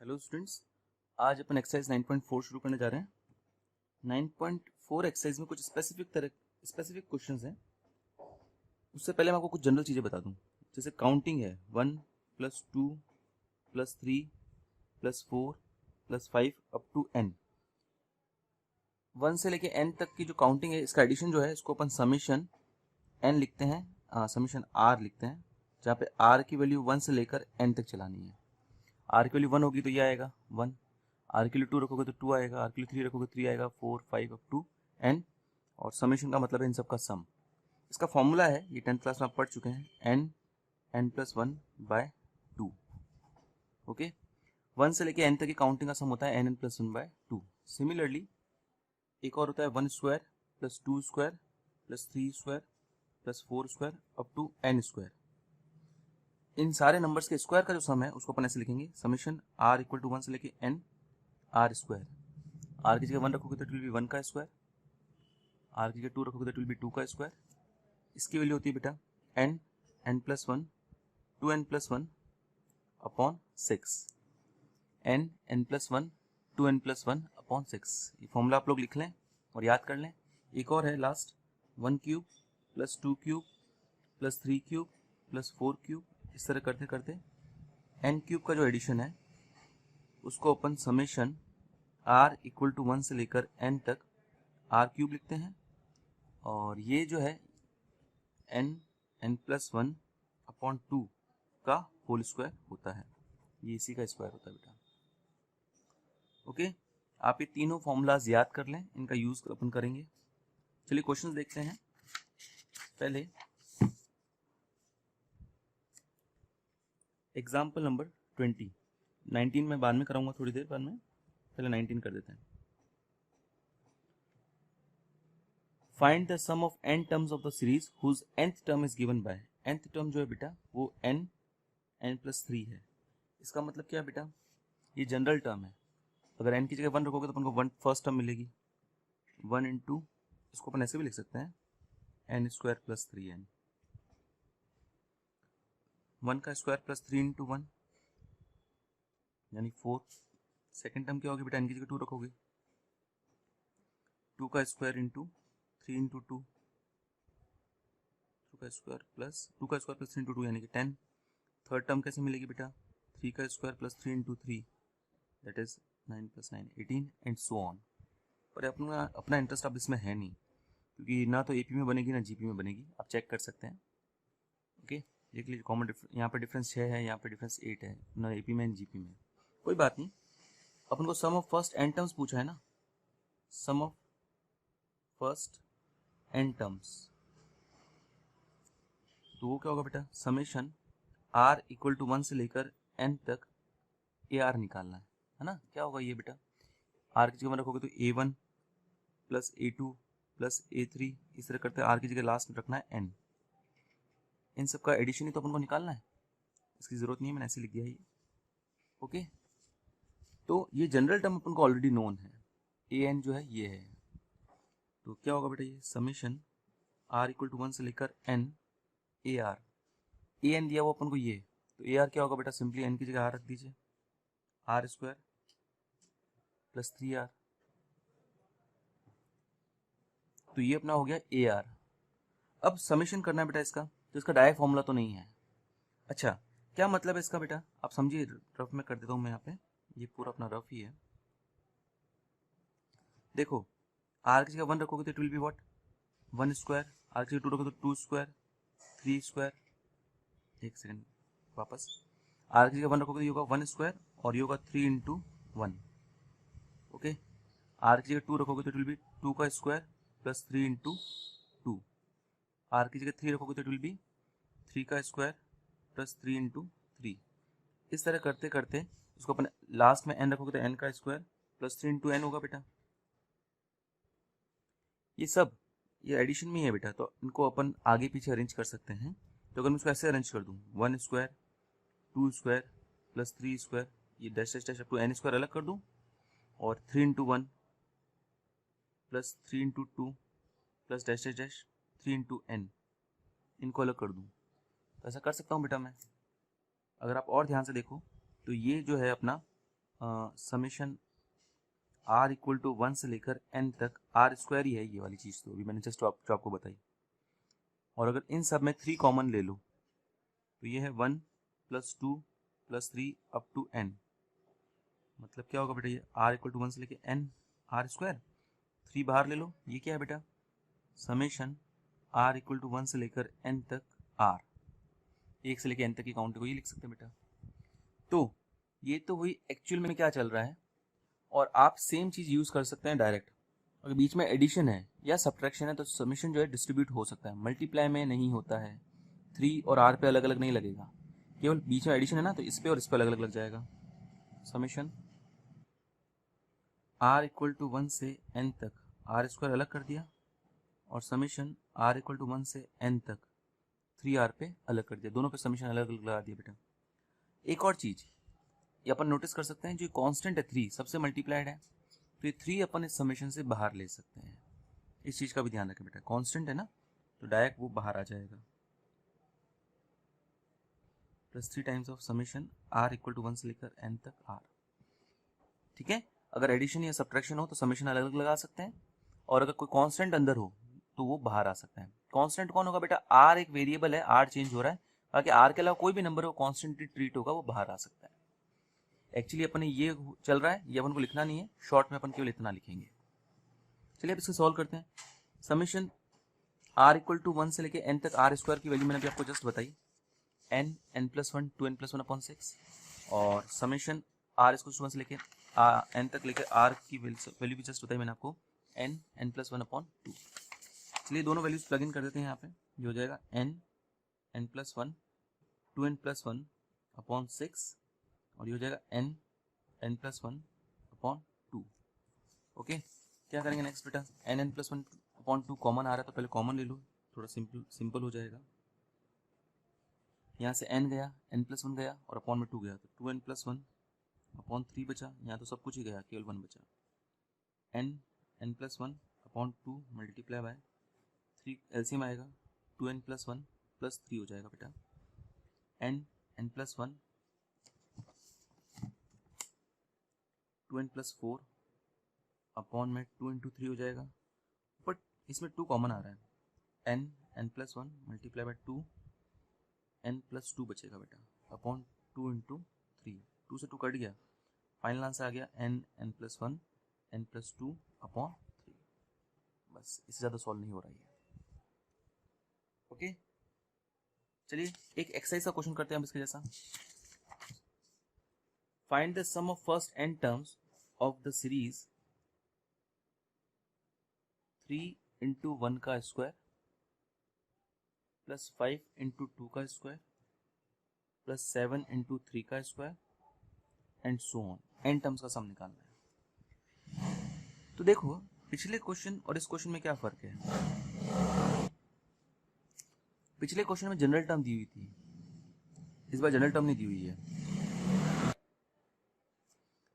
Hello students, आज अपन exercise 9.4 शुरू करने जा रहे हैं। 9.4 एक्सरसाइज में कुछ स्पेसिफिक क्वेश्चंस हैं। उससे पहले मैं आपको कुछ जनरल चीज़ें बता दूं। जैसे काउंटिंग है 1 + 2 + 3 + 4 + 5 अप टू n। 1 से लेके n तक की जो काउंटिंग है, इसका एडिशन जो है इसको अपन समेशन n लिखते हैं, समेशन r लिखते हैं, जहाँ पे r की वैल्यू 1 से लेकर n तक चलानी है। r की वैल्यू 1 होगी तो ये आएगा 1, r के लिए 2 रखोगे तो 2 आएगा, r के लिए 3 रखोगे 3 आएगा, 4 5 अप टू n। और समेशन का मतलब है इन सब का सम। इसका फॉर्मूला है, ये 10th क्लास में आप पढ़ चुके हैं, n+1/2। ओके, 1 से लेके n तक की काउंटिंग का सम होता है n+1/2। सिमिलरली एक और होता है 1 square + 2 square + 3 square + 4 square up to n square. इन सारे नंबर्स के स्क्वायर का जो सम है उसको अपन ऐसे लिखेंगे, समेशन r = 1 से लेके n r स्क्वायर। r की जगह 1 रखोगे तो इट विल बी 1 का स्क्वायर, r की जगह 2 रखोगे तो इट विल बी 2 का स्क्वायर। इसकी वैल्यू होती है बेटा n+1 2n+1 upon 6, n+1 2n+1 upon 6। ये फॉर्मूला आप लोग लिख लें और याद कर लें। एक और है last, 1 cube + 2 cube + 3 cube + 4 cube. इस तरह करते करते n क्यूब का जो एडिशन है उसको अपन समेशन r = 1 से लेकर n तक r क्यूब लिखते हैं। और ये जो है n+1 अपॉन 2 का होल स्क्वायर होता है, ये इसी का स्क्वायर होता है बेटा। ओके, आप ये तीनों फॉर्मूलाज याद कर लें, इनका यूज अपन करेंगे। चलिए क्वेश्चंस देखते हैं। पहले एग्जाम्पल नंबर 20। 19 में बाद में कराऊंगा थोड़ी देर बाद में, पहले 19 कर देते हैं। Find the sum of n terms of the series whose nth term is given by. nth term जो है बेटा वो n+3 है। इसका मतलब क्या है बेटा, ये जनरल टर्म है। अगर n की जगह 1 रखोगे तो अपन को 1 फर्स्ट टर्म मिलेगी, 1 इंटू, इसको अपन ऐसे भी लिख सकते हैं, n² + 3n। 1 का स्क्वायर + 3 इंटू 1 यानी 4। सेकेंड टर्म क्या होगी बेटा, n की जगह 2 रखोगे, 2 का स्क्वायर इंटू 3 इंटू 2, 2 का स्क्वायर + 3 इंटू 2 यानी कि 10। थर्ड टर्म कैसे मिलेगी बेटा, 3 का square + 3 into 3 that is 9 + 9 18 and so on. पर अपना इंटरेस्ट अब इसमें है नहीं, क्योंकि ना तो एपी में बनेगी ना जीपी में बनेगी। आप चेक कर सकते हैं। ओके, देख लीजिए, कॉमन यहाँ पे डिफरेंस 6 है, यहाँ पे डिफरेंस 8 है, ना एपी में ना जीपी में। कोई बात नहीं, अपन को सम ऑफ फर्स्ट n टर्म्स पूछा है ना, सम ऑफ फर्स्ट n टर्म्स, तो वो क्या होगा बेटा, समेशन r = 1 से लेकर n तक ar निकालना है ना। क्या होगा ये बेटा, r की जगह रखोगे तो a1 + a2 + a3, इस तरह करते r की जगह लास्ट में रखना है n। इन सब का एडिशन ही तो अपन को निकालना है, इसकी जरूरत नहीं है, मैंने ऐसे लिख दिया ये। ओके, तो ये जनरल टर्म अपन को ऑलरेडी नोन है, an जो है ये है। तो क्या होगा बेटा, ये समेशन r = 1 से लेकर n ar, an दिया वो अपन को ये, तो ar क्या होगा बेटा, सिंपली n की जगह r रख दीजिए, r² + 3r, तो ये अपना हो गया ar। अब समेशन करना है बेटा इसका, तो इसका डायरेक्ट फॉर्मूला तो नहीं है। अच्छा, क्या मतलब है इसका बेटा, आप समझिए, रफ में कर देता हूँ मैं यहाँ पे, ये पूरा अपना रफ ही है। देखो, r की जगह 1 रखोगे तो it will be what, 1 square, r की जगह 2 रखोगे तो 2 स्क्वायर, 3 स्क्वायर, एक सेकंड वापस, r की जगह 1 रखोगे तो ये होगा 1 स्क्वायर और ये होगा 3 इंटू 1। ओके, r की जगह 2 रखोगे तो इट विल बी 2 का स्क्वायर + 3 इंटू 2, r की जगह 3 रखोगे तो इट विल बी 3 का स्क्वायर + 3 इंटू 3। इस तरह करते करते इसको अपन लास्ट में n रखोगे तो n का स्क्वायर + 3 इंटू n होगा बेटा। ये सब ये एडिशन में ही है बेटा, तो इनको अपन आगे पीछे अरेंज कर सकते हैं। तो अगर मैं इसको ऐसे अरेंज कर दूँ, 1 स्क्वायर 2 स्क्वायर + 3 स्क्वायर, ये dash dash dash up to n square अलग कर दूँ, और 3 into 1 + 3 into 2 + dash dash dash 3 into n, इनको अलग कर दूँ, तो ऐसा कर सकता हूँ बेटा मैं। अगर आप और ध्यान से देखो तो ये जो है अपना समेशन आर इक्वल टू 1 से लेकर n तक आर स्क्वायर ही है ये वाली चीज़, तो अभी मैंने जस्ट आपको बताई। और अगर इन सब में 3 कॉमन ले लो तो ये है 1 + 2 + 3 अप टू n, मतलब क्या होगा बेटा, ये r इक्वल टू 1 से लेकर n आर स्क्वायर, 3 बाहर ले लो, ये क्या है बेटा, समेशन r इक्वल टू 1 से लेकर n तक r, 1 से लेकर n तक की काउंट को ये लिख सकते हैं बेटा। तो ये तो वही एक्चुअल में क्या चल रहा है, और आप सेम चीज़ यूज़ कर सकते हैं डायरेक्ट। अगर बीच में एडिशन है या सब्ट्रैक्शन है तो समेशन जो है डिस्ट्रीब्यूट हो सकता है, मल्टीप्लाई में नहीं होता है। 3 और r पे अलग अलग नहीं लगेगा, केवल बीच में एडिशन है ना, तो इस पे और इस पे अलग अलग लग जाएगा। समेशन r इक्वल टू 1 से n तक आर स्क्वायर अलग कर दिया, और समेशन r इक्वल टू 1 से n तक 3r पे अलग कर दिया, दोनों पे समेशन अलग अलग लगा दिया बेटा। एक और चीज़ ये अपन नोटिस कर सकते हैं, जो कांस्टेंट है 3 सबसे मल्टीप्लाइड है, तो ये 3 अपन इस समेशन से बाहर ले सकते हैं। इस चीज़ का भी ध्यान रखें बेटा, कांस्टेंट है ना तो डायरेक्ट वो बाहर आ जाएगा। +3 times of summation r equal to 1 से लेकर n तक r। ठीक है, अगर एडिशन या सब्ट्रैक्शन हो तो समेशन अलग अलग लगा सकते हैं, और अगर कोई कांस्टेंट अंदर हो तो वो बाहर आ सकता है। कांस्टेंट कौन होगा बेटा, r एक वेरिएबल है, r चेंज हो रहा है, बाकी r के अलावा कोई भी नंबर हो कांस्टेंट ट्रीट होगा, वो बाहर आ सकता है। एक्चुअली अपन ये चल रहा है, ये अपन को लिखना नहीं है, शॉर्ट में अपन केवल इतना लिखेंगे। चलिए अब इसको सॉल्व करते हैं। समेशन r इक्वल टू 1 से लेके n तक r स्क्वायर की वैल्यू मैंने अभी आपको जस्ट बताई, n n+1 2n+1/6, और समेशन r इक्वल टू 1 से लेके n तक लेकर r की वैल्यू भी जस्ट बताई मैंने आपको, n n+1/2। चलिए दोनों वैल्यूज प्लग इन कर देते हैं यहाँ पे, जो हो जाएगा n n+1 2n+1/6, और ये हो जाएगा n n+1/2। ओके, क्या करेंगे नेक्स्ट बेटा, n n+1/2 कॉमन आ रहा है तो पहले कॉमन ले लो, थोड़ा सिंपल हो जाएगा। यहाँ से n गया, n+1 गया, और अपॉन में 2 गया, तो 2n+1/3 बचा, यहाँ तो सब कुछ ही गया, केवल 1 बचा। n n+1/2 multiply by 3 LCM आएगा, 2n+1 + 3 हो जाएगा बेटा, n n+1 2n+4 अपॉन में 2 × 3 हो जाएगा, बट इसमें 2 कॉमन आ रहा है, n n+1 multiply by 2 n+2 बचेगा बेटा, अपॉन 2 × 3, 2 से 2 कट गया, फाइनल आंसर आ गया n n+1 n+2 अपॉन 3। बस इससे ज़्यादा सॉल्व नहीं हो रहा है। ओके, चलिए एक एक्सरसाइज का क्वेश्चन करते हैं हम इसके जैसा। Find the sum of first n terms of the series 3 × 1 का स्क्वायर + 5 × 2 का स्क्वायर + 7 × 3 का square and so on. n terms का सम निकालना है। तो देखो पिछले क्वेश्चन और इस क्वेश्चन में क्या फर्क है। पिछले क्वेश्चन में जनरल टर्म दी हुई थी, इस बार जनरल टर्म नहीं दी हुई है।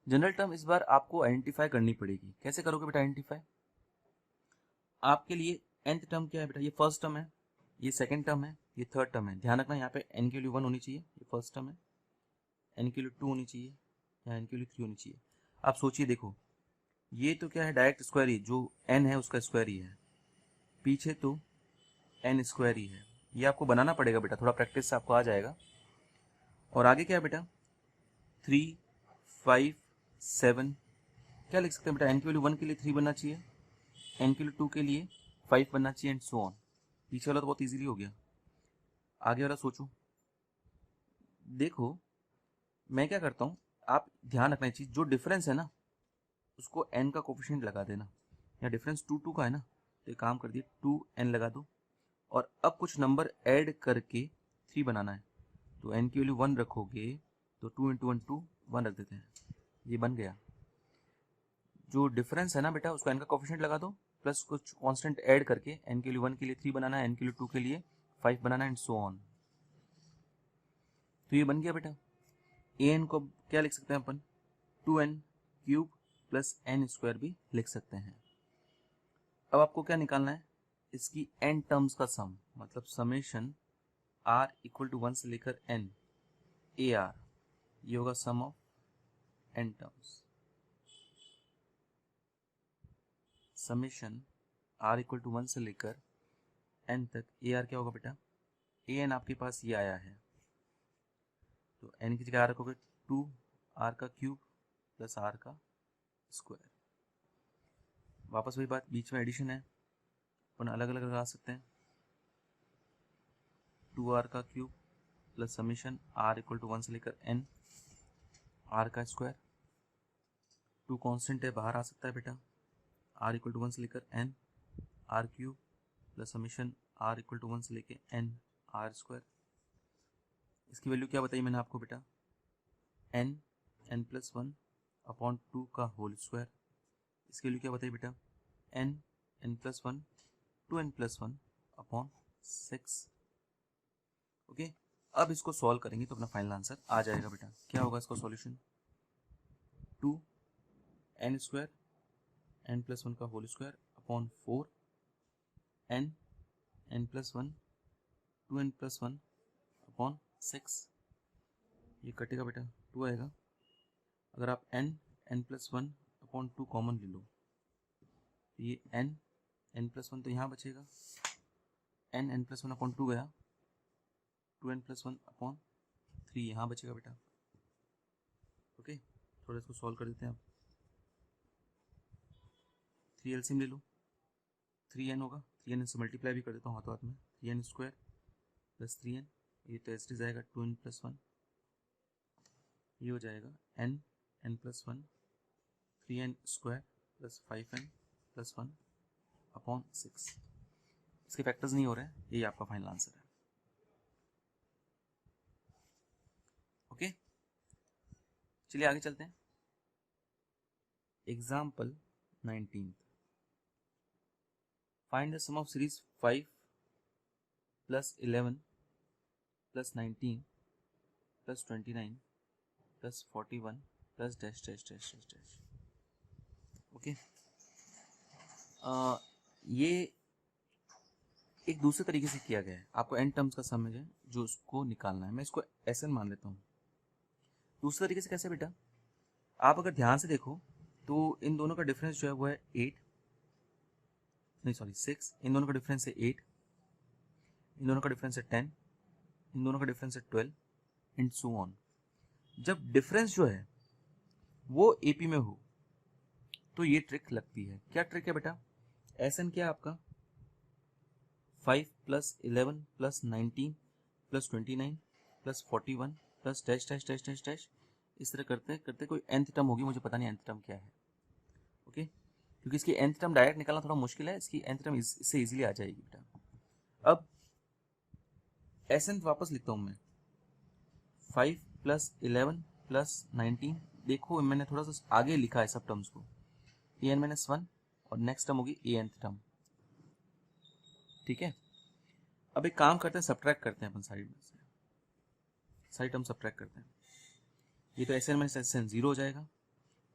जनरल टर्म इस बार आपको आइडेंटिफाई करनी पड़ेगी। कैसे करोगे बेटा आइडेंटिफाई, आपके लिए nth टर्म क्या है बेटा, ये फर्स्ट टर्म है, ये सेकंड टर्म है, ये थर्ड टर्म है। ध्यान रखना यहाँ पे n की वैल्यू 1 होनी चाहिए, ये फर्स्ट टर्म है, n की वैल्यू 2 होनी चाहिए, या n की वैल्यू 3 होनी चाहिए। आप सोचिए, देखो ये तो क्या है, डायरेक्ट स्क्वायर ही, जो n है उसका स्क्वायर ही है, पीछे तो n स्क्वायर ही है। ये आपको बनाना पड़ेगा बेटा, थोड़ा प्रैक्टिस से आपको आ जाएगा। और आगे क्या है बेटा, 3 5 7, क्या लिख सकते हैं बेटा, n की वैल्यू 1 के लिए 3 बनना चाहिए, n की वैल्यू 2 के लिए 5 बनना चाहिए, एंड सो ऑन। पीछे वाला तो बहुत इजीली हो गया, आगे वाला सोचो। देखो मैं क्या करता हूँ, आप ध्यान रखना चीज, जो डिफरेंस है ना उसको n का कोफिशिएंट लगा देना। या डिफरेंस 2 2 का है ना, तो एक काम कर दिए 2n लगा दो, और अब कुछ नंबर ऐड करके 3 बनाना है। तो n की वैल्यू 1 रखोगे तो 2 × 1 2 1 रख देते हैं, ये बन गया। जो डिफरेंस है ना बेटा उसको n का कोफिशिएंट लगा दो, प्लस कुछ कांस्टेंट ऐड करके n के लिए 1 के लिए 3 बनाना है, n के लिए 2 के लिए 5 बनाना है, एंड सो ऑन। तो ये बन गया बेटा। an को क्या लिख सकते हैं अपन, 2n³ + n² भी लिख सकते हैं। अब आपको क्या निकालना है, इसकी n टर्म्स का सम, मतलब समेशन r इक्वल टू 1 से लेकर n ar, ये होगा sum of n terms, summation r equal to 1 से लेकर n तक ए आर क्या होगा बेटा, ए एन आपके पास ये आया है तो n की जगह r रखोगे 2r का क्यूब प्लस r का स्क्वायर। वापस वही बात, बीच में एडिशन है, अपन अलग अलग लगा सकते हैं। 2r का cube plus summation r equal to 1 से लेकर n r का स्क्वायर। 2 कांस्टेंट है, बाहर आ सकता है बेटा, r इक्वल टू 1 से लेकर n r cube plus summation r equal to 1 से लेकर n r स्क्वायर। इसकी वैल्यू क्या बताई मैंने आपको बेटा, n प्लस 1 अपॉन 2 का होल स्क्वायर। इसकी वैल्यू क्या बताई बेटा, n plus 1 2n plus 1 upon 6। Okay, अब इसको सॉल्व करेंगे तो अपना फाइनल आंसर आ जाएगा बेटा। क्या होगा इसका solution, 2n square n plus 1 का whole square upon 4 n plus 1 2n plus 1 upon 6। ये कटेगा बेटा, 2 आएगा। अगर आप n प्लस 1 अपॉन 2 कॉमन ले लो, ये n प्लस 1 तो यहाँ बचेगा, n प्लस 1 अपॉन 2 गया, 2n प्लस 1 अपॉन 3 यहाँ बचेगा बेटा। ओके, थोड़ा इसको सॉल्व कर देते हैं आप। 3 एलसीएम ले लो, 3n होगा, 3n से मल्टीप्लाई भी कर देता हूँ हाथों हाथ में, 3n स्क्वायर प्लस 3n, ये तो एस जाएगा 2n प्लस 1, ये हो जाएगा n plus 1 3n square plus 5n plus 1 upon 6। इसके फैक्टर्स नहीं हो रहे हैं, यही आपका फाइनल आंसर है। ओके, चलिए आगे चलते हैं। Example 19, find the sum of series 5 plus 11 plus 19 plus 29 plus 41 plus dash dash dash dash dash. Okay, ये एक दूसरे तरीके से किया गया है, आपको n टर्म्स का सम है जो उसको निकालना है। मैं इसको ऐसे मान लेता हूँ। दूसरे तरीके से कैसे बेटा, आप अगर ध्यान से देखो तो इन दोनों का डिफरेंस जो है वो है 6, इन दोनों का डिफरेंस है 8, इन दोनों का डिफरेंस है 10, इन दोनों का डिफरेंस है 12 एंड सो ऑन। जब डिफरेंस जो है वो एपी में हो तो ये ट्रिक लगती है। क्या ट्रिक है बेटा, एसएन क्या है आपका, 5 plus 11 plus 19 plus 29 plus 41 plus dash dash dash dash dash. इस तरह करते करते कोई nth टर्म होगी, मुझे पता नहीं nth टर्म क्या है। ओके, क्योंकि इसकी nth टर्म डायरेक्ट निकालना थोड़ा मुश्किल है, इसकी nth टर्म इससे इजीली आ जाएगी बेटा। अब एसएन वापस लिखता हूं मैं, 5 प्लस 11 प्लस 19, देखो मैंने थोड़ा सा आगे लिखा है सब टर्म्स को, an-1 और नेक्स्ट टर्म होगी anth टर्म। ठीक है, अब एक काम करते हैं, सब्ट्रैक्ट करते हैं अपन साइड में से, सारी टर्म सब्ट्रैक्ट करते हैं। ये तो S N minus S N 0 हो जाएगा।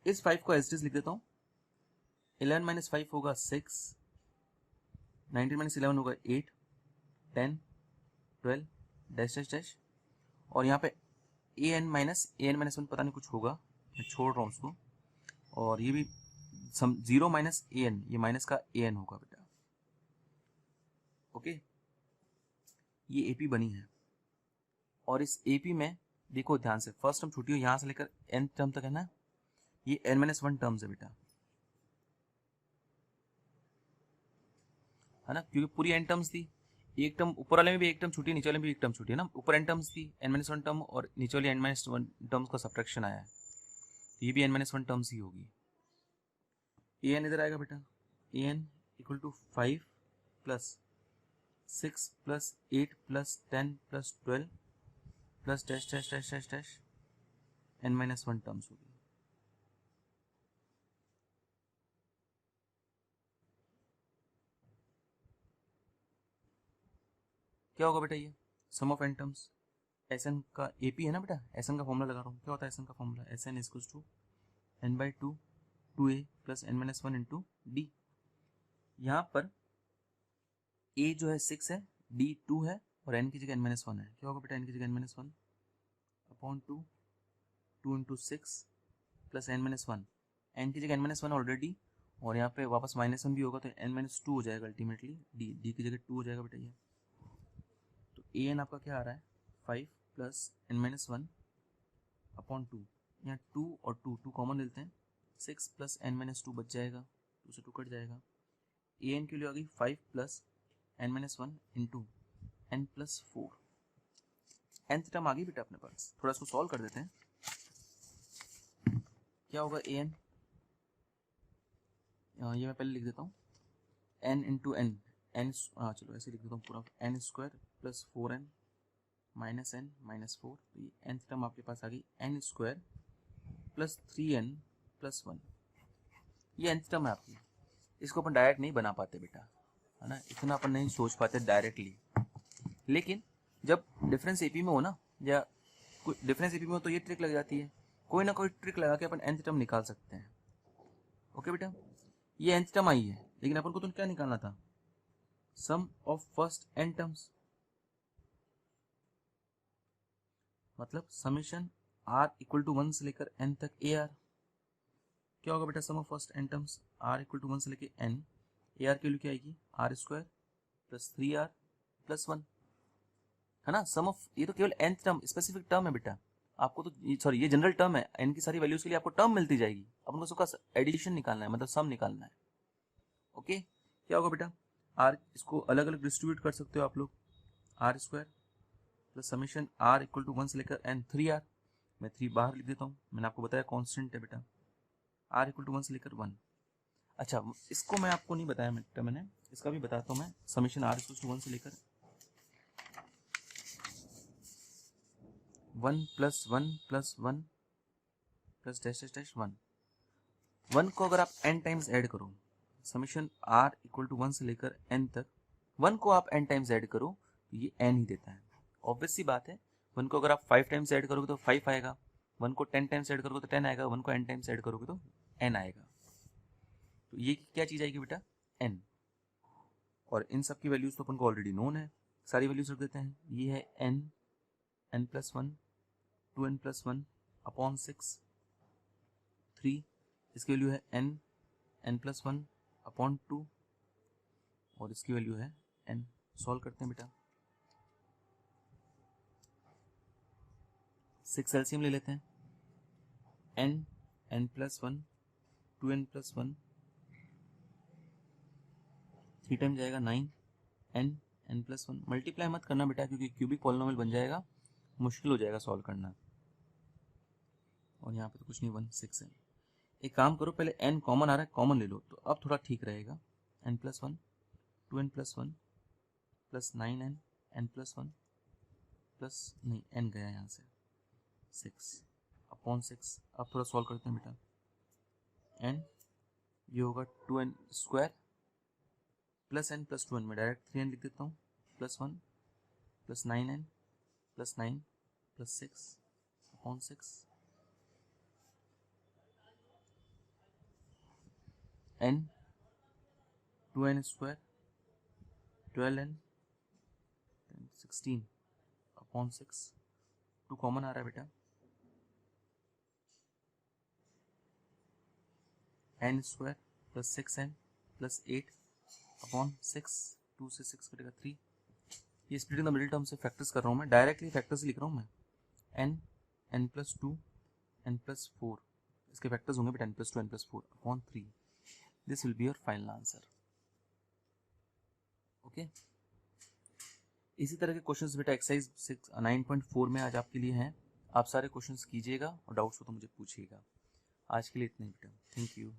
इस 5 को एज इट इज लिख देता हूँ, 11 माइनस 5 होगा 6, 19 माइनस 11 होगा 8, 10 12 डैश डैश डैश, और यहाँ पे ए एन माइनस 1 पता नहीं कुछ होगा, मैं छोड़ रहा हूँ उसको, और ये भी 0 माइनस ए एन, ये माइनस का ए एन होगा बेटा। ओके, ये एपी बनी है, और इस एपी में देखो ध्यान से, फर्स्ट टर्म छूटी हो यहां से लेकर n टर्म तक है ना, ये n-1 टर्म्स है बेटा, है ना, क्योंकि पूरी n टर्म्स थी, एक टर्म ऊपर वाले में भी एक टर्म छूटी, नीचे वाले में भी एक टर्म छूटी है ना, ऊपर n टर्म्स थी, n-1 टर्म और नीचे वाली n-1 टर्म्स का सब्ट्रैक्शन आया है, तो ये भी n-1 टर्म्स ही होगी। ए एन इधर आएगा बेटा, A N equal to 5 plus 6 plus 8 plus 10 plus 12 plus dash dash dash dash dash n-1 terms होगी। क्या होगा बेटा, ये sum of n terms, S N का एपी है ना बेटा, एसएन का फॉर्मूला लगा रहा हूँ, क्या होता है एसएन का formula, SN equals to n/2 2a plus n-1 into D. यहाँ पर a जो है 6 है, d 2 है, और n की जगह n-1 है। क्या होगा बेटा, n की जगह n-1 upon 2 2 into 6 plus n minus one, n की जगह n माइनस वन ऑलरेडी, और यहाँ पे वापस माइनस वन भी होगा तो n माइनस टू हो जाएगा अल्टीमेटली, d की जगह 2 हो जाएगा बेटा ये। तो an आपका क्या आ रहा है 5 plus n minus one upon 2, यहाँ 2 और 2 कॉमन लेते हैं, 6 प्लस n माइनस टू बच जाएगा, 2 से 2 कट जाएगा। an की वैल्यू आ गई 5 plus n minus one into n plus 4, nth term आ गई बेटा अपने पास। थोड़ा इसको सॉल्व कर देते हैं, क्या होगा an, ये मैं पहले लिख देता हूँ n इंटू एन, चलो ऐसे लिख देता हूँ पूरा, n square plus 4n minus n minus 4, तो ये nth टर्म आपके पास आ गई n square plus 3n plus 1, ये nth टर्म है आपकी। इसको अपन डायरेक्ट नहीं बना पाते बेटा, है ना, इतना अपन नहीं सोच पाते डायरेक्टली, लेकिन जब डिफरेंस एपी में हो ना, या कोई डिफरेंस एपी में हो तो ये ट्रिक लग जाती है, कोई ना कोई ट्रिक लगा के अपन nth टर्म निकाल सकते हैं। ओके बेटा, ये nth टर्म आई है, लेकिन अपन को तो क्या निकालना था, sum of first n terms, मतलब समेशन r इक्वल टू 1 से लेकर n तक ar। क्या होगा बेटा sum of first n terms, r equal to 1 से लेकर n, ar की वैल्यू क्या आएगी r square plus 3r plus 1, है ना। सम ऑफ, ये तो केवल nth टर्म स्पेसिफिक टर्म है बेटा, आपको तो सॉरी ये जनरल टर्म है, n की सारी वैल्यूज के लिए आपको टर्म मिलती जाएगी, अपन को सबका एडिशन निकालना है, मतलब सम निकालना है। ओके, क्या होगा बेटा r, इसको अलग अलग डिस्ट्रीब्यूट कर सकते हो आप लोग, r square plus summation r equal to 1 से लेकर n 3r, मैं 3 बाहर लिख देता हूँ, मैंने आपको बताया कांस्टेंट है बेटा, r इक्वल टू 1 से लेकर 1। अच्छा, इसको मैं आपको नहीं बताया बेटा, मैंने इसका भी बताता हूँ मैं, समेशन r इक्वल टू 1 से लेकर 1 plus 1 plus 1 plus dash dash dash 1, 1 को अगर आप n टाइम्स ऐड करो, समेशन r इक्वल टू 1 से लेकर n तक, 1 को आप n टाइम्स ऐड करो तो ये n ही देता है। ऑब्वियस सी बात है, 1 को अगर आप 5 टाइम्स ऐड करोगे तो 5 आएगा, 1 को 10 टाइम्स ऐड करोगे तो 10 आएगा, 1 को n टाइम्स ऐड करोगे तो n आएगा। तो ये क्या चीज़ आएगी बेटा n, और इन सब की वैल्यूज तो अपन को ऑलरेडी नोन है, सारी वैल्यूज रख देते हैं। ये है n, n plus 1, 2n plus 1 upon 6, 3, इसकी वैल्यू है n, n प्लस 1 अपॉन 2, और इसकी वैल्यू है n। सॉल्व करते हैं बेटा, 6 एलसीएम ले लेते हैं, n, n plus 1, 2n plus 1, 3 time जाएगा 9, n, n प्लस 1, मल्टीप्लाई मत करना बेटा क्योंकि क्यूबिक पॉलिनोमियल बन जाएगा, मुश्किल हो जाएगा सॉल्व करना, और यहाँ पे तो कुछ नहीं 1 6 है। एक काम करो, पहले n कॉमन आ रहा है, कॉमन ले लो, तो अब थोड़ा ठीक रहेगा, n plus 1, 2n plus 1 plus 9n, n plus 1 plus, नहीं n गया यहाँ से, 6 अपॉन 6। अब थोड़ा सॉल्व करते हैं बेटा, n ये होगा 2n square plus n plus 2n, में डायरेक्ट 3n लिख देता हूँ, plus 1 plus 9n plus 9 plus 6 upon 6, n 2n square 12n 16 upon 6, 2 common आ रहा है बेटा, n square plus 6n plus 8 upon 6, 2 से 6 कटेगा 3, ये स्प्लिटिंग द मिडिल टर्म से फैक्टर्स कर रहा हूँ मैं, डायरेक्टली फैक्टर्स लिख रहा हूँ मैं, n, n plus 2, n plus 4, इसके फैक्टर्स होंगे बेटा n plus 2, n plus 4 upon 3, this will be your final answer. Okay, इसी तरह के क्वेश्चंस बेटा एक्सरसाइज 9.4 में आज आपके लिए हैं, आप सारे क्वेश्चंस कीजिएगा और डाउट्स हो तो मुझे पूछिएगा। आज के लिए इतना ही बेटा, थैंक यू।